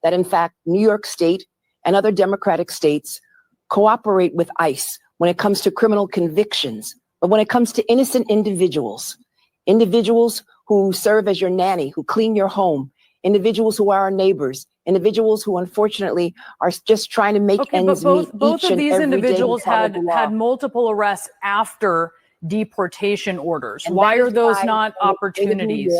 that in fact, New York State and other Democratic states cooperate with ICE when it comes to criminal convictions, but when it comes to innocent individuals who serve as your nanny, who clean your home, individuals who are our neighbors, individuals who unfortunately are just trying to make ends meet. Both of these individuals had multiple arrests after deportation orders. Why are those not opportunities?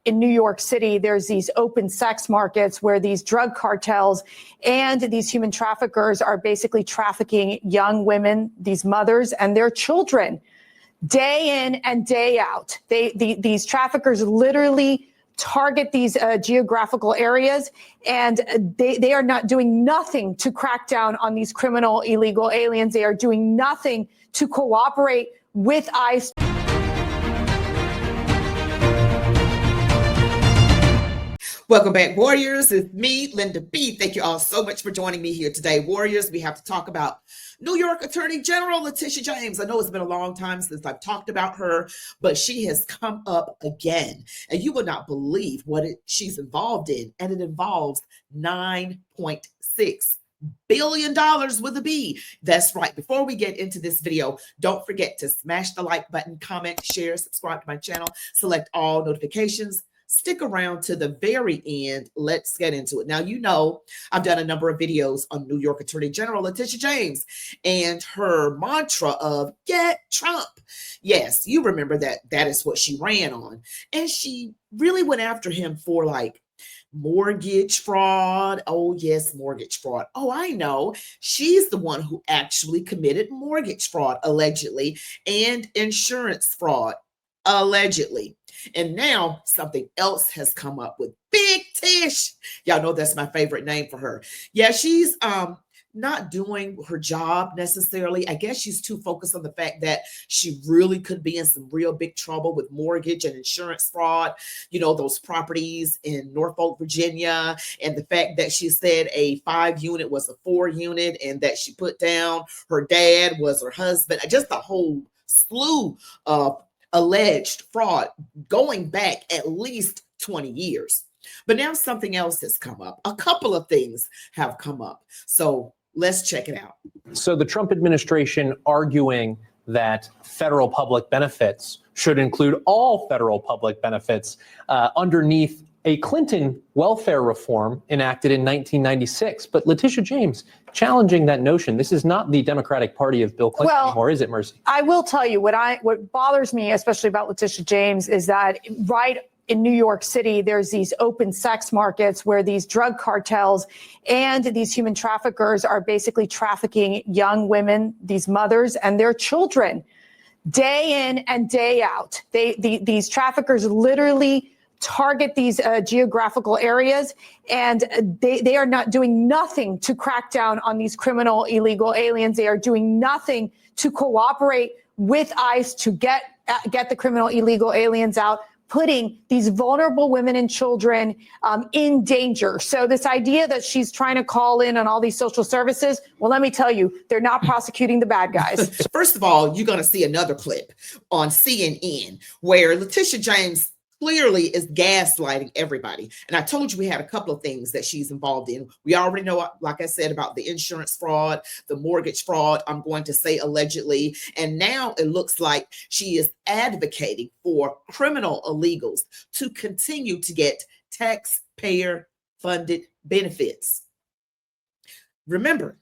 In New York City, there's these open sex markets where these drug cartels and these human traffickers are basically trafficking young women, these mothers and their children, day in and day out. These traffickers literally target these geographical areas, and they are not doing nothing to crack down on these criminal illegal aliens. They are doing nothing to cooperate with ICE. Welcome back, Warriors. It's me, Linda B. Thank you all so much for joining me here today. Warriors, we have to talk about New York Attorney General Letitia James. I know it's been a long time since I've talked about her, but she has come up again. And you will not believe what she's involved in. And it involves $9.6 billion with a B. That's right. Before we get into this video, don't forget to smash the like button, comment, share, subscribe to my channel, select all notifications. Stick around to the very end. Let's get into it. Now, you know, I've done a number of videos on New York Attorney General Letitia James and her mantra of get Trump. Yes, you remember that is what she ran on. And she really went after him for like mortgage fraud. Oh, yes, mortgage fraud. Oh, I know. She's the one who actually committed mortgage fraud, allegedly, and insurance fraud, allegedly. And now something else has come up with Big Tish. Y'all know that's my favorite name for her. Yeah, she's not doing her job necessarily. I guess she's too focused on the fact that she really could be in some real big trouble with mortgage and insurance fraud. You know, those properties in Norfolk, Virginia, and the fact that she said a 5-unit was a 4-unit and that she put down her dad was her husband. Just a whole slew of alleged fraud going back at least 20 years. But now something else has come up. A couple of things have come up. So let's check it out. So the Trump administration arguing that federal public benefits should include all federal public benefits underneath a Clinton welfare reform enacted in 1996. But Letitia James challenging that notion. This is not the Democratic Party of Bill Clinton anymore, is it, Mercy? I will tell you what bothers me, especially about Letitia James, is that right in New York City, there's these open sex markets where these drug cartels and these human traffickers are basically trafficking young women, these mothers and their children, day in and day out. These traffickers literally target these geographical areas, and they are not doing nothing to crack down on these criminal illegal aliens. They are doing nothing to cooperate with ICE to get the criminal illegal aliens out, putting these vulnerable women and children in danger. So this idea that she's trying to call in on all these social services, well, let me tell you, they're not prosecuting the bad guys. First of all, you're going to see another clip on CNN where Letitia James clearly is gaslighting everybody. And I told you we had a couple of things that she's involved in. We already know, like I said, about the insurance fraud, the mortgage fraud, I'm going to say allegedly. And now it looks like she is advocating for criminal illegals to continue to get taxpayer-funded benefits. Remember,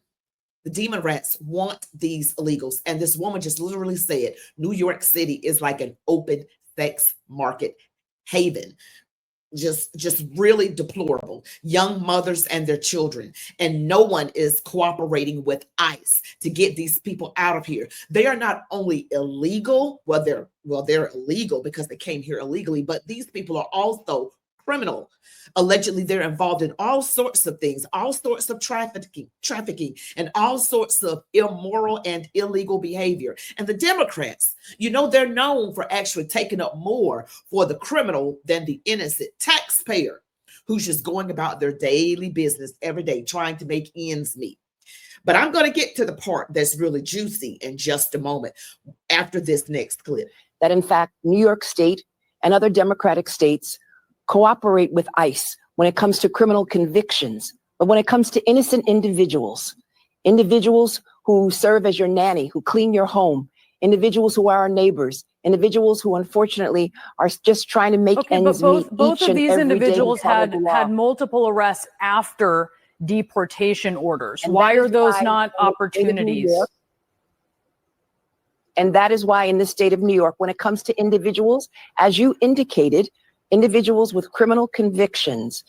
the demon rats want these illegals. And this woman just literally said, New York City is like an open sex market haven. Just really deplorable. Young mothers and their children. And no one is cooperating with ICE to get these people out of here. They are not only illegal, they're illegal because they came here illegally, but these people are also criminal. Allegedly, they're involved in all sorts of things, all sorts of trafficking, and all sorts of immoral and illegal behavior. And the Democrats, you know, they're known for actually taking up more for the criminal than the innocent taxpayer who's just going about their daily business every day trying to make ends meet. But I'm going to get to the part that's really juicy in just a moment after this next clip. That in fact, New York State and other Democratic states cooperate with ICE when it comes to criminal convictions. But when it comes to innocent individuals, individuals who serve as your nanny, who clean your home, individuals who are our neighbors, individuals who unfortunately are just trying to make ends meet both each of and these every day individuals who follow the law. had multiple arrests after deportation orders. And Why that is are those why not in the state of New opportunities? York, and that is why in the state of New York, when it comes to individuals, as you indicated, individuals with criminal convictions,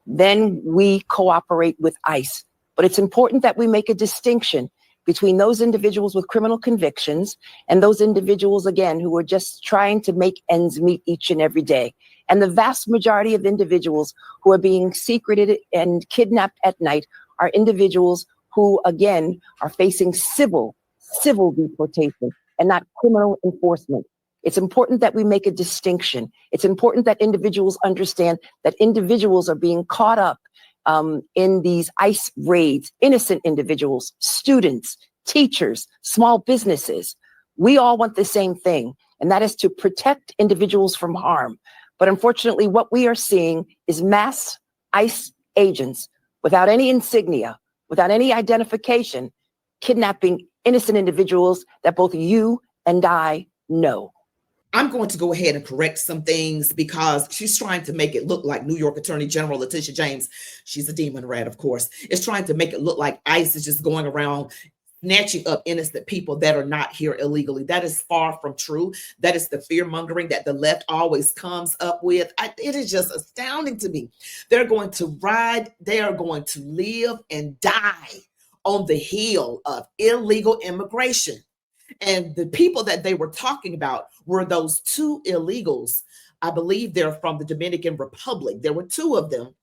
then we cooperate with ICE. But it's important that we make a distinction between those individuals with criminal convictions and those individuals, again, who are just trying to make ends meet each and every day. And the vast majority of individuals who are being secreted and kidnapped at night are individuals who, again, are facing civil deportation and not criminal enforcement. It's important that we make a distinction. It's important that individuals understand that individuals are being caught up in these ICE raids, innocent individuals, students, teachers, small businesses. We all want the same thing, and that is to protect individuals from harm. But unfortunately, what we are seeing is mass ICE agents without any insignia, without any identification, kidnapping innocent individuals that both you and I know. I'm going to go ahead and correct some things because she's trying to make it look like New York Attorney General Letitia James, she's a demon rat, of course, is trying to make it look like ICE is just going around snatching up innocent people that are not here illegally. That is far from true. That is the fear mongering that the left always comes up with. It is just astounding to me. They're going to ride, they are going to live and die on the heel of illegal immigration. And the people that they were talking about were those two illegals. I believe they're from the Dominican Republic. There were two of them,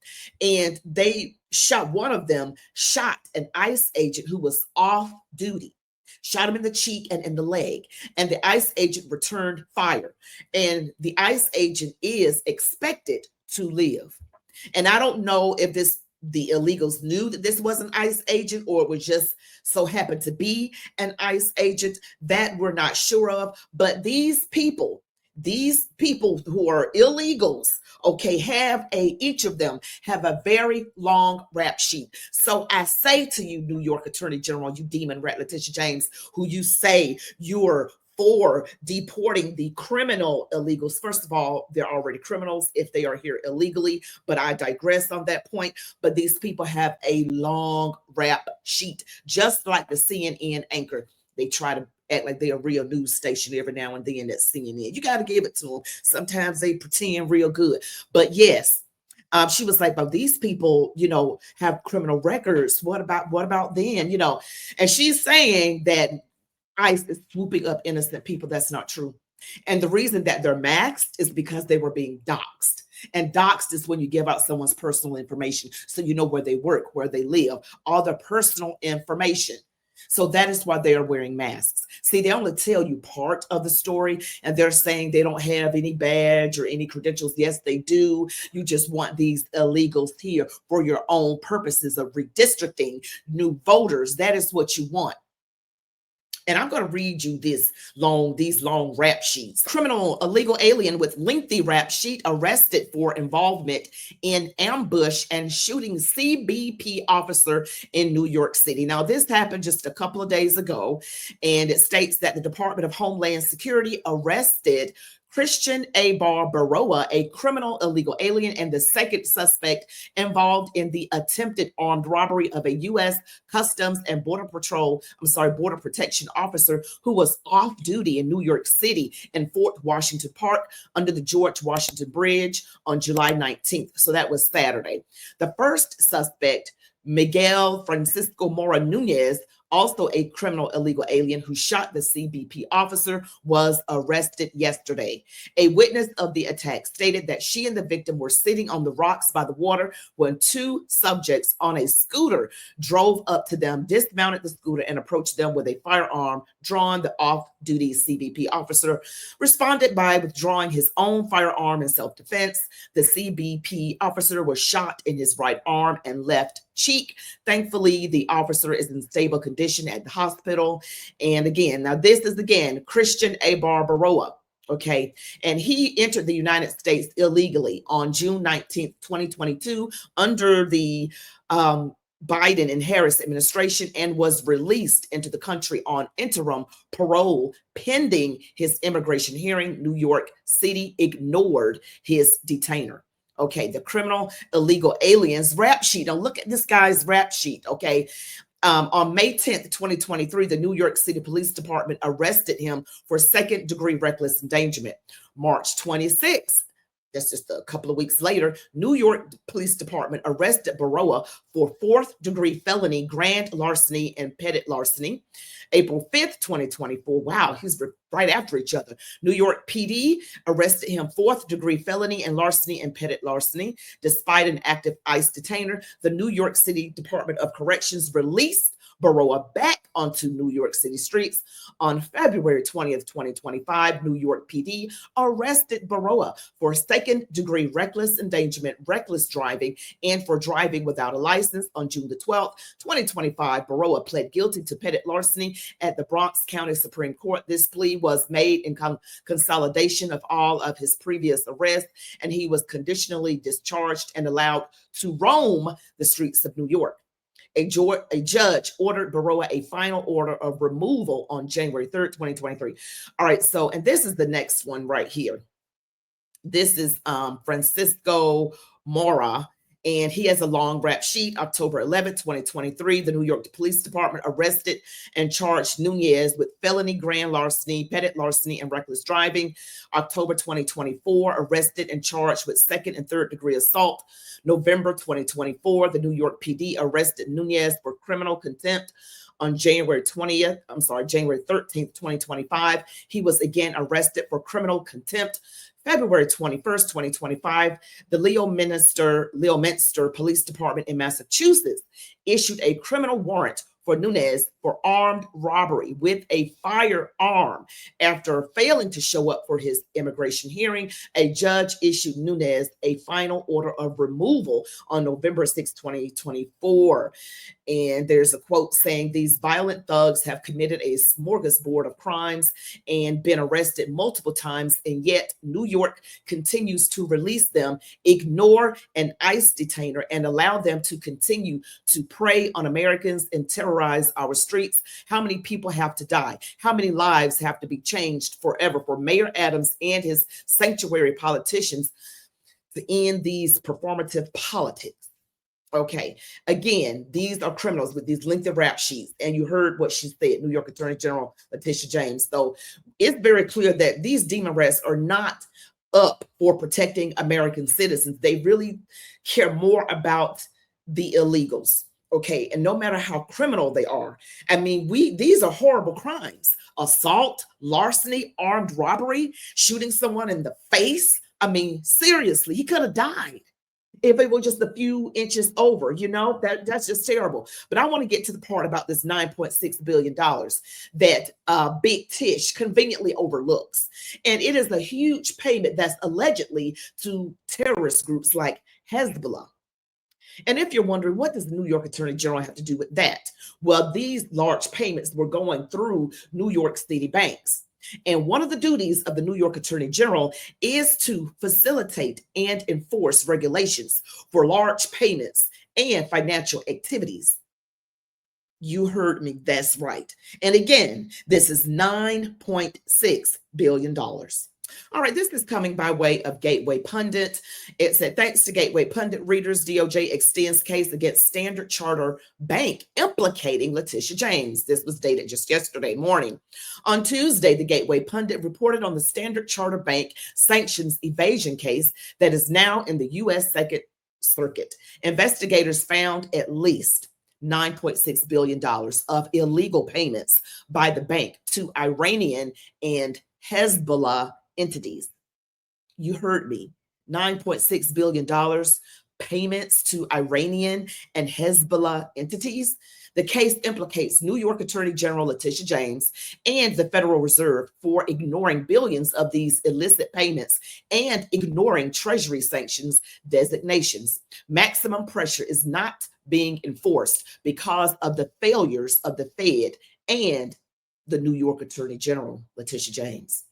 and they shot, one of them shot an ICE agent who was off duty, shot him in the cheek and in the leg, and the ICE agent returned fire. And the ICE agent is expected to live. And I don't know if the illegals knew that this was an ICE agent or it was just so happened to be an ICE agent. That we're not sure of. But these people who are illegals, okay, each of them have a very long rap sheet. So I say to you, New York Attorney General, you demon rat Letitia James, who you say you're for deporting the criminal illegals. First of all, they're already criminals if they are here illegally, but I digress on that point. But these people have a long rap sheet, just like the CNN anchor. They try to act like they're a real news station every now and then at CNN. You got to give it to them. Sometimes they pretend real good. But yes, she was like, but these people, have criminal records. What about then? And she's saying that ICE is swooping up innocent people. That's not true. And the reason that they're maxed is because they were being doxxed. And doxxed is when you give out someone's personal information. So you know where they work, where they live, all their personal information. So that is why they are wearing masks. See, they only tell you part of the story, and they're saying they don't have any badge or any credentials. Yes, they do. You just want these illegals here for your own purposes of redistricting new voters. That is what you want. And I'm going to read you these long rap sheets. Criminal illegal alien with lengthy rap sheet arrested for involvement in ambush and shooting CBP officer in New York City. Now, this happened just a couple of days ago, and it states that the Department of Homeland Security arrested Christian Abar Baroa, a criminal illegal alien, and the second suspect involved in the attempted armed robbery of a U.S. Customs and Border Protection officer who was off duty in New York City in Fort Washington Park under the George Washington Bridge on July 19th. So that was Saturday. The first suspect, Miguel Francisco Mora Nunez, also a criminal illegal alien who shot the CBP officer, was arrested yesterday. A witness of the attack stated that she and the victim were sitting on the rocks by the water when two subjects on a scooter drove up to them, dismounted the scooter, and approached them with a firearm drawn. The off-duty CBP officer responded by withdrawing his own firearm in self-defense. The CBP officer was shot in his right arm and left cheek. Thankfully, the officer is in stable condition at the hospital. And again, now this is Christian Abar Baroa. Okay. And he entered the United States illegally on June 19th, 2022, under the Biden and Harris administration, and was released into the country on interim parole pending his immigration hearing. New York City ignored his detainer. Okay. The criminal illegal aliens rap sheet. Now look at this guy's rap sheet. Okay. On May 10th, 2023, the New York City Police Department arrested him for second-degree reckless endangerment. March 26th, that's just a couple of weeks later, New York Police Department arrested Baroa for fourth-degree felony, grand larceny, and petty larceny. April 5th, 2024, wow, he's right after each other. New York PD arrested him fourth-degree felony and larceny and petty larceny. Despite an active ICE detainer, the New York City Department of Corrections released Baroa back onto New York City streets. On February 20th, 2025, New York PD arrested Baroa for second-degree reckless endangerment, reckless driving, and for driving without a license. On June the 12th, 2025, Baroa pled guilty to petty larceny at the Bronx County Supreme Court. This plea was made in consolidation of all of his previous arrests, and he was conditionally discharged and allowed to roam the streets of New York. A judge ordered Baroa a final order of removal on January 3rd, 2023. All right, so, and this is the next one right here. This is Francisco Mora, and he has a long rap sheet. October 11th, 2023, the New York Police Department arrested and charged Nunez with felony grand larceny, petty larceny, and reckless driving. October 2024, arrested and charged with second and third degree assault. November 2024, the New York PD arrested Nunez for criminal contempt. On January 13th, 2025, he was again arrested for criminal contempt. February 21st, 2025, the Leominster Police Department in Massachusetts issued a criminal warrant for Nunez for armed robbery with a firearm. After failing to show up for his immigration hearing, a judge issued Nunez a final order of removal on November 6, 2024. And there's a quote saying, "These violent thugs have committed a smorgasbord of crimes and been arrested multiple times, and yet New York continues to release them, ignore an ICE detainer, and allow them to continue to prey on Americans and terrorize our streets. How many people have to die? How many lives have to be changed forever for Mayor Adams and his sanctuary politicians to end these performative politics?" Okay, again, these are criminals with these lengthy rap sheets. And you heard what she said, New York Attorney General Letitia James. So it's very clear that these demon arrests are not up for protecting American citizens. They really care more about the illegals. Okay, and no matter how criminal they are, I mean, these are horrible crimes. Assault, larceny, armed robbery, shooting someone in the face. I mean, seriously, he could have died if it were just a few inches over, that's just terrible. But I want to get to the part about this $9.6 billion that Big Tish conveniently overlooks. And it is a huge payment that's allegedly to terrorist groups like Hezbollah. And if you're wondering, what does the New York Attorney General have to do with that? Well, these large payments were going through New York City banks. And one of the duties of the New York Attorney General is to facilitate and enforce regulations for large payments and financial activities. You heard me, that's right. And again, this is $9.6 billion. All right, this is coming by way of Gateway Pundit. It said, thanks to Gateway Pundit readers, DOJ extends case against Standard Chartered Bank implicating Letitia James. This was dated just yesterday morning. On Tuesday, the Gateway Pundit reported on the Standard Chartered Bank sanctions evasion case that is now in the U.S. Second Circuit. Investigators found at least $9.6 billion of illegal payments by the bank to Iranian and Hezbollah entities. You heard me. $9.6 billion payments to Iranian and Hezbollah entities. The case implicates New York Attorney General Letitia James and the Federal Reserve for ignoring billions of these illicit payments and ignoring Treasury sanctions designations. Maximum pressure is not being enforced because of the failures of the Fed and the New York Attorney General Letitia James.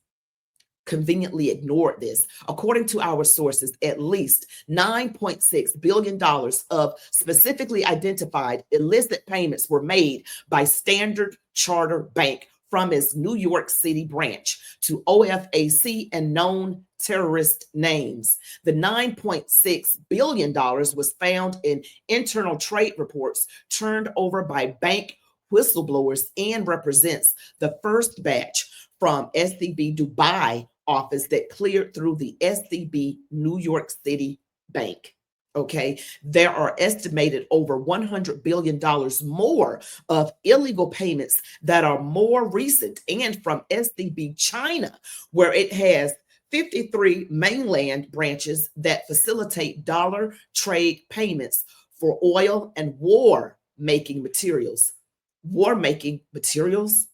conveniently ignored this. According to our sources, at least $9.6 billion of specifically identified illicit payments were made by Standard Chartered Bank from its New York City branch to OFAC and known terrorist names. The $9.6 billion was found in internal trade reports turned over by bank whistleblowers and represents the first batch from SCB Dubai office that cleared through the SCB New York City Bank. Okay, there are estimated over $100 billion more of illegal payments that are more recent and from SCB China, where it has 53 mainland branches that facilitate dollar trade payments for oil and war-making materials. War-making materials?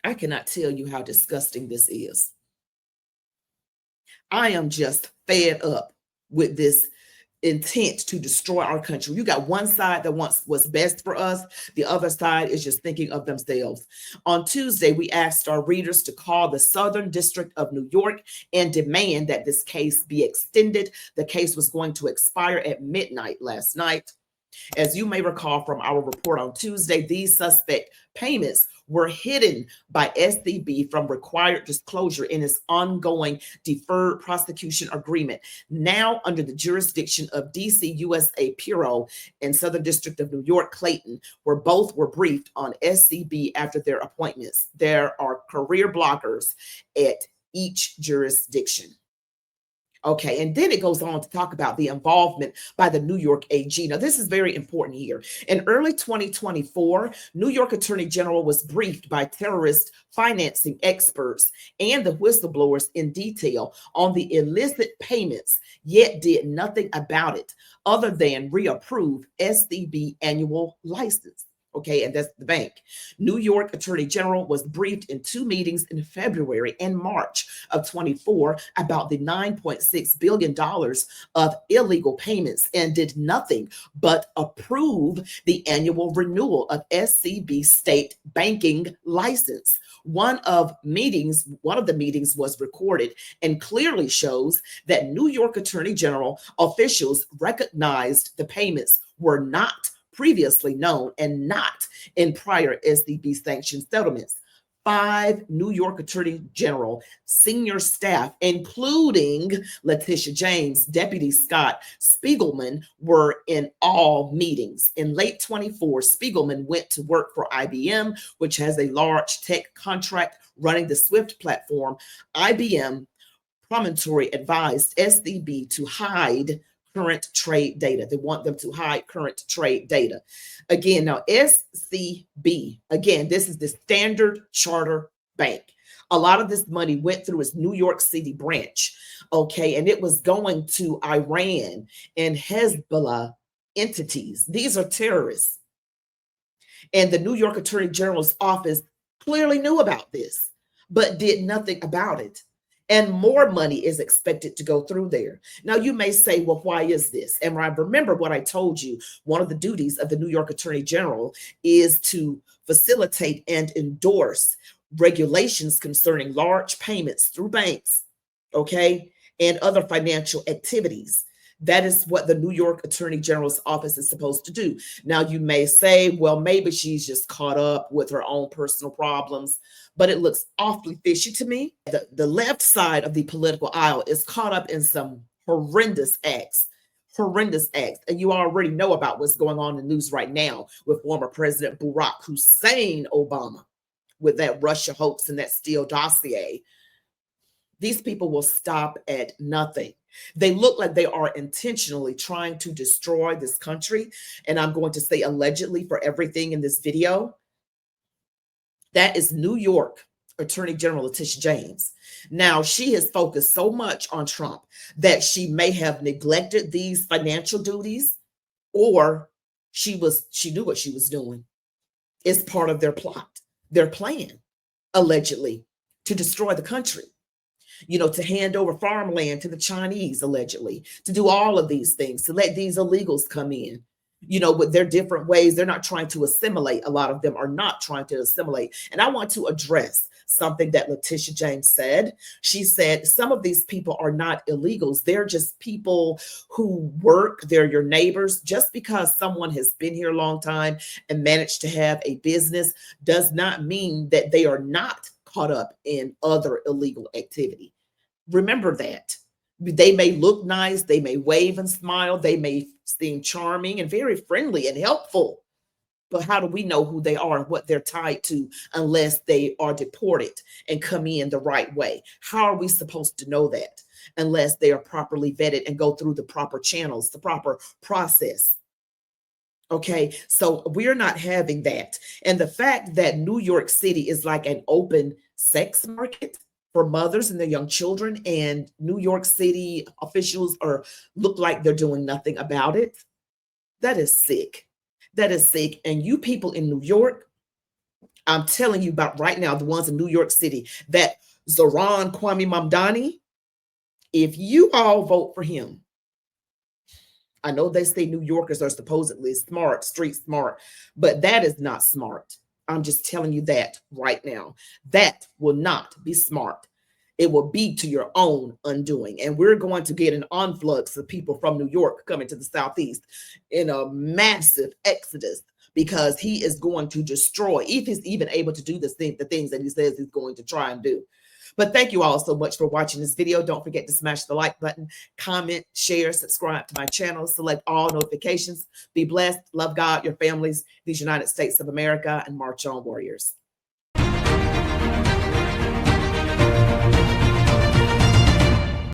I cannot tell you how disgusting this is. I am just fed up with this intent to destroy our country. You got one side that wants what's best for us. The other side is just thinking of themselves. On Tuesday, we asked our readers to call the Southern District of New York and demand that this case be extended. The case was going to expire at midnight last night. As you may recall from our report on Tuesday, these suspect payments were hidden by SCB from required disclosure in its ongoing deferred prosecution agreement, now under the jurisdiction of DC USA Bureau and Southern District of New York Clayton, where both were briefed on SCB after their appointments. There are career blockers at each jurisdiction. Okay, and then it goes on to talk about the involvement by the New York AG. Now, this is very important here. In early 2024, New York Attorney General was briefed by terrorist financing experts and the whistleblowers in detail on the illicit payments, yet did nothing about it other than reapprove SCB annual license. Okay, and that's the bank. New York Attorney General was briefed in 2 meetings in February and March of 24 about the $9.6 billion of illegal payments and did nothing but approve the annual renewal of SCB state banking license. One of the meetings was recorded and clearly shows that New York Attorney General officials recognized the payments were not previously known and not in prior SCB sanctioned settlements. 5 New York Attorney General senior staff, including Letitia James, Deputy Scott Spiegelman, were in all meetings. In late 24, Spiegelman went to work for IBM, which has a large tech contract running the SWIFT platform. IBM Promontory advised SCB to hide current trade data. They want them to hide current trade data. Again, now SCB, again, this is the Standard Chartered Bank. A lot of this money went through its New York City branch, okay, and it was going to Iran and Hezbollah entities. These are terrorists. And the New York Attorney General's office clearly knew about this, but did nothing about it. And more money is expected to go through there. Now, you may say, well, why is this? And remember what I told you. One of the duties of the New York Attorney General is to facilitate and endorse regulations concerning large payments through banks, okay, and other financial activities. That is what the New York Attorney General's office is supposed to do. Now, you may say, well, maybe she's just caught up with her own personal problems, but it looks awfully fishy to me. The left side of the political aisle is caught up in some horrendous acts. And you already know about what's going on in the news right now with former President Barack Hussein Obama with that Russia hoax and that Steele dossier. These people will stop at nothing. They look like they are intentionally trying to destroy this country. And I'm going to say allegedly for everything in this video. That is New York Attorney General Letitia James. Now, she has focused so much on Trump that she may have neglected these financial duties, or she knew what she was doing. It's part of their plot, their plan, allegedly, to destroy the country. You know, to hand over farmland to the Chinese, allegedly, to do all of these things, to let these illegals come in, you know, with their different ways. They're not trying to assimilate. A lot of them are not trying to assimilate. And I want to address something that Letitia James said. She said, some of these people are not illegals. They're just people who work. They're your neighbors. Just because someone has been here a long time and managed to have a business does not mean that they are not caught up in other illegal activity. Remember that. They may look nice. They may wave and smile. They may seem charming and very friendly and helpful. But how do we know who they are and what they're tied to unless they are deported and come in the right way? How are we supposed to know that unless they are properly vetted and go through the proper channels, the proper process? Okay, so we're not having that. And the fact that New York City is like an open sex market for mothers and their young children, and New York City officials look like they're doing nothing about it, that is sick. That is sick. And you people in New York, I'm telling you about right now, the ones in New York City, that Zohran Kwame Mamdani, if you all vote for him, I know they say New Yorkers are supposedly smart, street smart, but that is not smart. I'm just telling you that right now. That will not be smart. It will be to your own undoing. And we're going to get an influx of people from New York coming to the Southeast in a massive exodus, because he is going to destroy, if he's even able to do the things that he says he's going to try and do. But thank you all so much for watching this video. Don't forget to smash the like button, comment, share, subscribe to my channel, select all notifications. Be blessed, love God, your families, these United States of America, and march on, warriors.